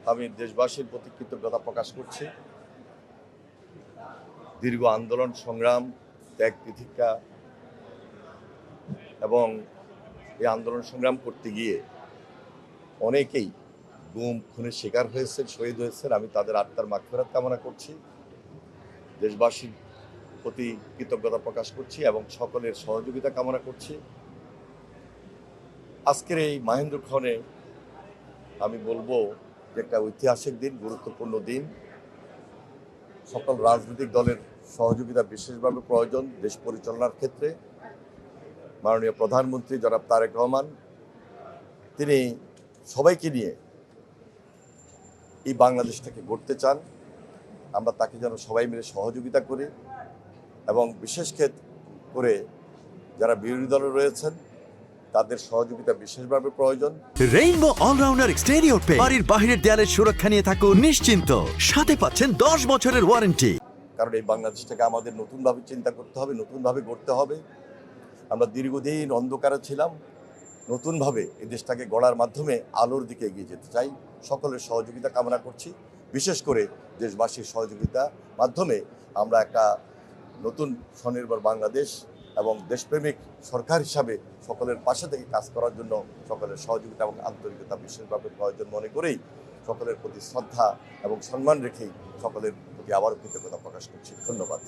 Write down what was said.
আমি দেশবাসীর প্রতি কৃতজ্ঞতা প্রকাশ করছি। দীর্ঘ আন্দোলন সংগ্রাম, ত্যাগ তিতিক্ষা এবং এই আন্দোলন সংগ্রাম করতে গিয়ে অনেকেই গুম খুনের শিকার হয়েছেন, শহীদ হয়েছেন। আমি তাদের আত্মার মাগফিরাত কামনা করছি, দেশবাসীর প্রতি কৃতজ্ঞতা প্রকাশ করছি এবং সকলের সহযোগিতা কামনা করছি। আজকের এই মাহেন্দ্রক্ষণে আমি বলবো যে একটা ঐতিহাসিক দিন, গুরুত্বপূর্ণ দিন। সকল রাজনৈতিক দলের সহযোগিতা বিশেষভাবে প্রয়োজন দেশ পরিচালনার ক্ষেত্রে। মাননীয় প্রধানমন্ত্রী জনাব তারেক রহমান তিনি সবাইকে নিয়ে এই বাংলাদেশটাকে গড়তে চান। আমরা তাকে যেন সবাই মিলে সহযোগিতা করি এবং বিশেষ করে যারা বিরোধী দলে রয়েছেন তাদের সহযোগিতা বিশেষভাবে প্রয়োজন। রেইনবো অলরাউন্ডার এক্সটেরিয়র পেইন্ট বাড়ির বাহিরের দেয়ালের সুরক্ষা নিয়ে থাকুন নিশ্চিন্ত, সাথে পাচ্ছেন 10 বছরের ওয়ারেন্টি। কারণ এই বাংলাদেশটাকে আমাদের নতুনভাবে চিন্তা করতে হবে, নতুনভাবে গড়তে হবে। আমরা দীর্ঘদিন অন্ধকারে ছিলাম, নতুনভাবে এই দেশটাকে গড়ার মাধ্যমে আলোর দিকে এগিয়ে যেতে চাই। সকলের সহযোগিতা কামনা করছি, বিশেষ করে দেশবাসীর সহযোগিতা মাধ্যমে আমরা একটা নতুন স্বনির্ভর বাংলাদেশ এবং দেশপ্রেমিক সরকার হিসাবে সকলের পাশে থেকে কাজ করার জন্য সকলের সহযোগিতা এবং আন্তরিকতা বিশেষভাবে প্রয়োজন মনে করেই সকলের প্রতি শ্রদ্ধা এবং সম্মান রেখেই সকলের প্রতি আবারও কৃতজ্ঞতা প্রকাশ করছি। ধন্যবাদ।